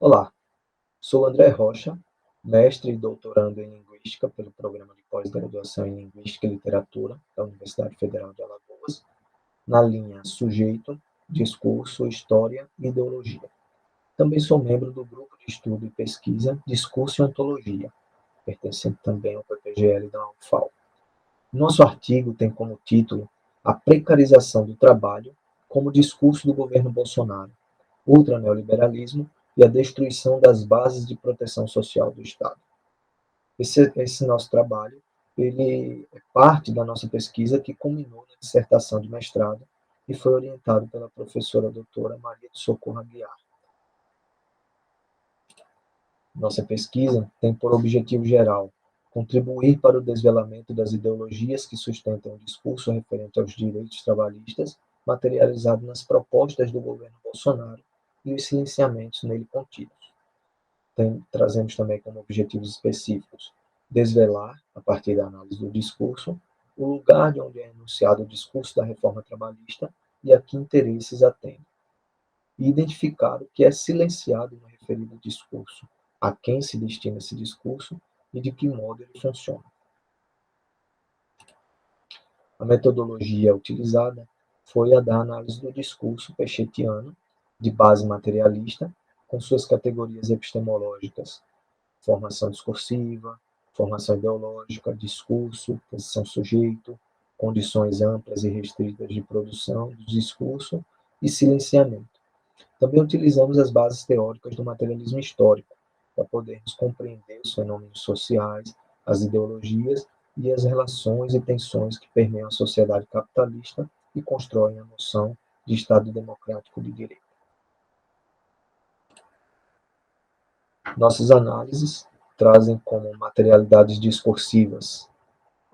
Olá, sou André Rocha, mestre e doutorando em Linguística pelo Programa de Pós-Graduação em Linguística e Literatura da Universidade Federal de Alagoas, na linha Sujeito, Discurso, História e Ideologia. Também sou membro do Grupo de Estudo e Pesquisa Discurso e Ontologia, pertencente também ao PPGL da UFAL. Nosso artigo tem como título A Precarização do Trabalho como Discurso do Governo Bolsonaro, Ultraneoliberalismo e a Destruição das Bases de Proteção Social do Estado. Esse nosso trabalho ele é parte da nossa pesquisa que culminou na dissertação de mestrado e foi orientado pela professora doutora Maria de Socorro Aguiar. Nossa pesquisa tem por objetivo geral contribuir para o desvelamento das ideologias que sustentam o discurso referente aos direitos trabalhistas, materializado nas propostas do governo Bolsonaro e os silenciamentos nele contidos. Trazemos também como objetivos específicos desvelar, a partir da análise do discurso, o lugar de onde é enunciado o discurso da reforma trabalhista e a que interesses atende, e identificar o que é silenciado no referido discurso, a quem se destina esse discurso e de que modo ele funciona. A metodologia utilizada foi a da análise do discurso pechetiano, de base materialista, com suas categorias epistemológicas: formação discursiva, formação ideológica, discurso, posição sujeito, condições amplas e restritas de produção do discurso e silenciamento. Também utilizamos as bases teóricas do materialismo histórico, para podermos compreender os fenômenos sociais, as ideologias e as relações e tensões que permeiam a sociedade capitalista e constroem a noção de Estado democrático de direito. Nossas análises trazem como materialidades discursivas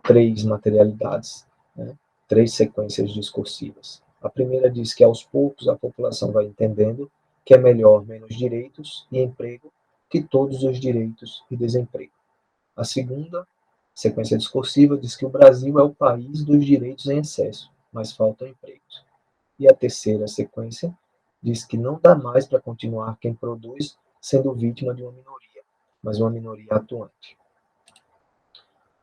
três materialidades, né? Três sequências discursivas. A primeira diz que aos poucos a população vai entendendo que é melhor menos direitos e emprego que todos os direitos e desemprego. A segunda sequência discursiva diz que o Brasil é o país dos direitos em excesso, mas faltam empregos. E a terceira sequência diz que não dá mais para continuar quem produz sendo vítima de uma minoria, mas uma minoria atuante.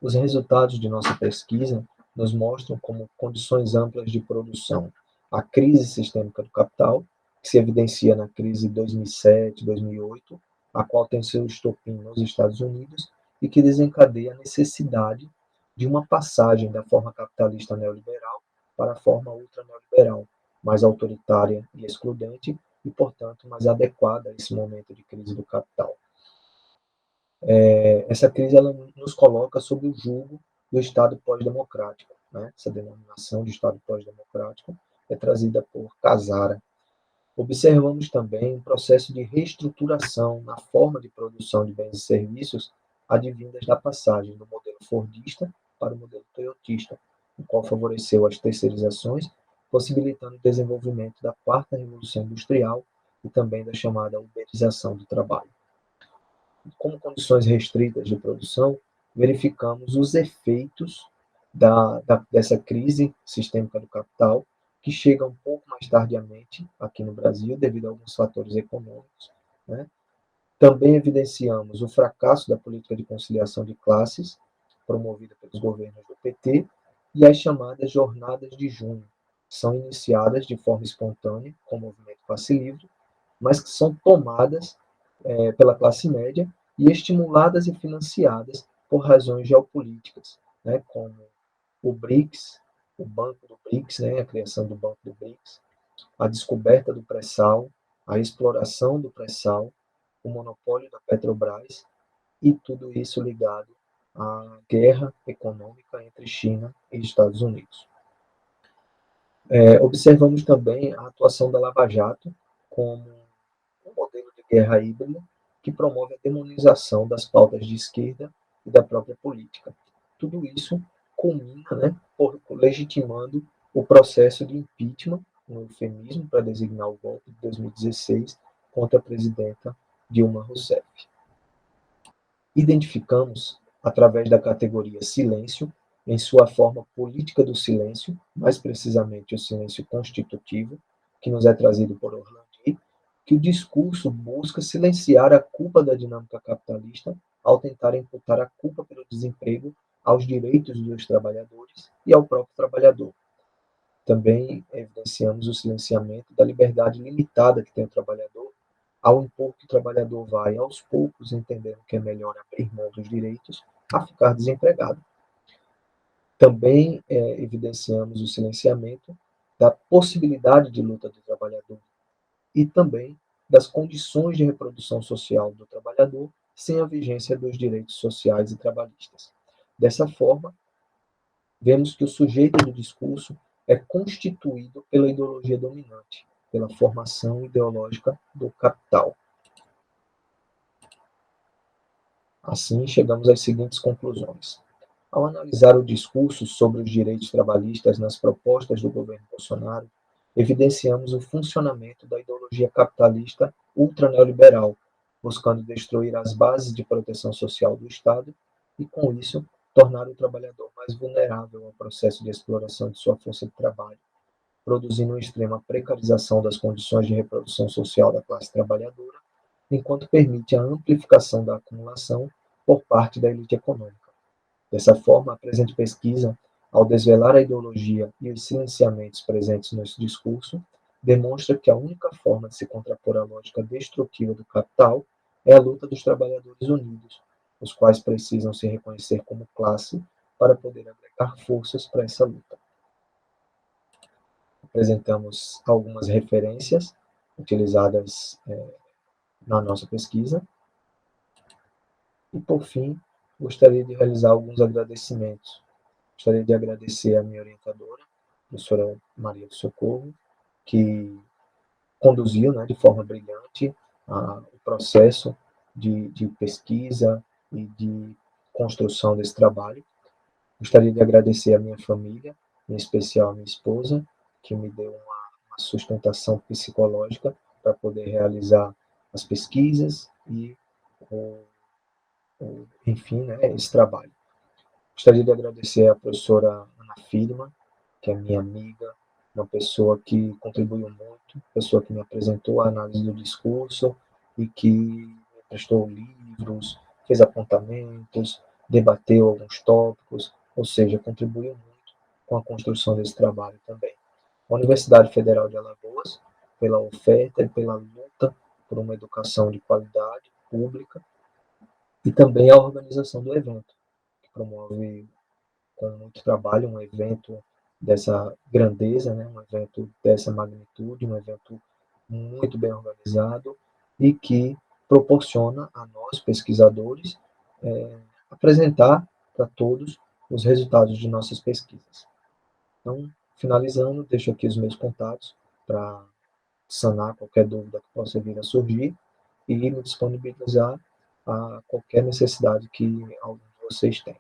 Os resultados de nossa pesquisa nos mostram como condições amplas de produção a crise sistêmica do capital, que se evidencia na crise de 2007, 2008, a qual tem seu estopim nos Estados Unidos e que desencadeia a necessidade de uma passagem da forma capitalista neoliberal para a forma ultraneoliberal, mais autoritária e excludente e, portanto, mais adequada a esse momento de crise do capital. Essa crise ela nos coloca sob o jugo do Estado pós-democrático, né? Essa denominação de Estado pós-democrático é trazida por Casara. Observamos também um processo de reestruturação na forma de produção de bens e serviços advindas da passagem do modelo fordista para o modelo toyotista, o qual favoreceu as terceirizações, possibilitando o desenvolvimento da quarta revolução industrial e também da chamada uberização do trabalho. Como condições restritas de produção, verificamos os efeitos dessa crise sistêmica do capital, que chega um pouco mais tardiamente aqui no Brasil, devido a alguns fatores econômicos, né? Também evidenciamos o fracasso da política de conciliação de classes, promovida pelos governos do PT, e as chamadas Jornadas de Junho, que são iniciadas de forma espontânea, com o movimento Passe Livre, mas que são tomadas pela classe média e estimuladas e financiadas por razões geopolíticas, né, como o BRICS, o Banco do BRICS, né, a criação do Banco do BRICS, a descoberta do pré-sal, a exploração do pré-sal, o monopólio da Petrobras e tudo isso ligado à guerra econômica entre China e Estados Unidos. Observamos também a atuação da Lava Jato como um modelo de guerra híbrida que promove a demonização das pautas de esquerda e da própria política. Tudo isso culmina, né, legitimando o processo de impeachment, um eufemismo para designar o golpe de 2016 contra a presidenta Dilma Rousseff. Identificamos, através da categoria silêncio, em sua forma política do silêncio, mais precisamente o silêncio constitutivo, que nos é trazido por Orlandi, que o discurso busca silenciar a culpa da dinâmica capitalista ao tentar imputar a culpa pelo desemprego aos direitos dos trabalhadores e ao próprio trabalhador. Também evidenciamos o silenciamento da liberdade limitada que tem o trabalhador, ao impor que o trabalhador vai, aos poucos, entendendo que é melhor abrir mão dos direitos a ficar desempregado. Também evidenciamos o silenciamento da possibilidade de luta do trabalhador e também das condições de reprodução social do trabalhador sem a vigência dos direitos sociais e trabalhistas. Dessa forma, vemos que o sujeito do discurso é constituído pela ideologia dominante, pela formação ideológica do capital. Assim, chegamos às seguintes conclusões. Ao analisar o discurso sobre os direitos trabalhistas nas propostas do governo Bolsonaro, evidenciamos o funcionamento da ideologia capitalista ultraneoliberal, buscando destruir as bases de proteção social do Estado e, com isso, tornar o trabalhador mais vulnerável ao processo de exploração de sua força de trabalho, produzindo uma extrema precarização das condições de reprodução social da classe trabalhadora, enquanto permite a amplificação da acumulação por parte da elite econômica. Dessa forma, a presente pesquisa, ao desvelar a ideologia e os silenciamentos presentes nesse discurso, demonstra que a única forma de se contrapor à lógica destrutiva do capital é a luta dos trabalhadores unidos, os quais precisam se reconhecer como classe para poder agregar forças para essa luta. Apresentamos algumas referências utilizadas na nossa pesquisa. E, por fim, gostaria de realizar alguns agradecimentos. Gostaria de agradecer a minha orientadora, a professora Maria do Socorro, que conduziu, de forma brilhante o processo de pesquisa e de construção desse trabalho. Gostaria de agradecer a minha família, em especial a minha esposa, que me deu uma sustentação psicológica para poder realizar as pesquisas e, enfim, esse trabalho. Gostaria de agradecer à professora Ana Firma, que é minha amiga, uma pessoa que contribuiu muito, pessoa que me apresentou a análise do discurso e que me prestou livros, fez apontamentos, debateu alguns tópicos, ou seja, contribuiu muito com a construção desse trabalho também. A Universidade Federal de Alagoas, pela oferta e pela luta por uma educação de qualidade pública, e também a organização do evento, que promove com muito trabalho um evento dessa grandeza, um evento dessa magnitude, um evento muito bem organizado e que proporciona a nós, pesquisadores, apresentar para todos os resultados de nossas pesquisas. Então, finalizando, deixo aqui os meus contatos para sanar qualquer dúvida que possa vir a surgir e me disponibilizar a qualquer necessidade que algum de vocês tenha.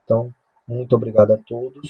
Então, muito obrigado a todos.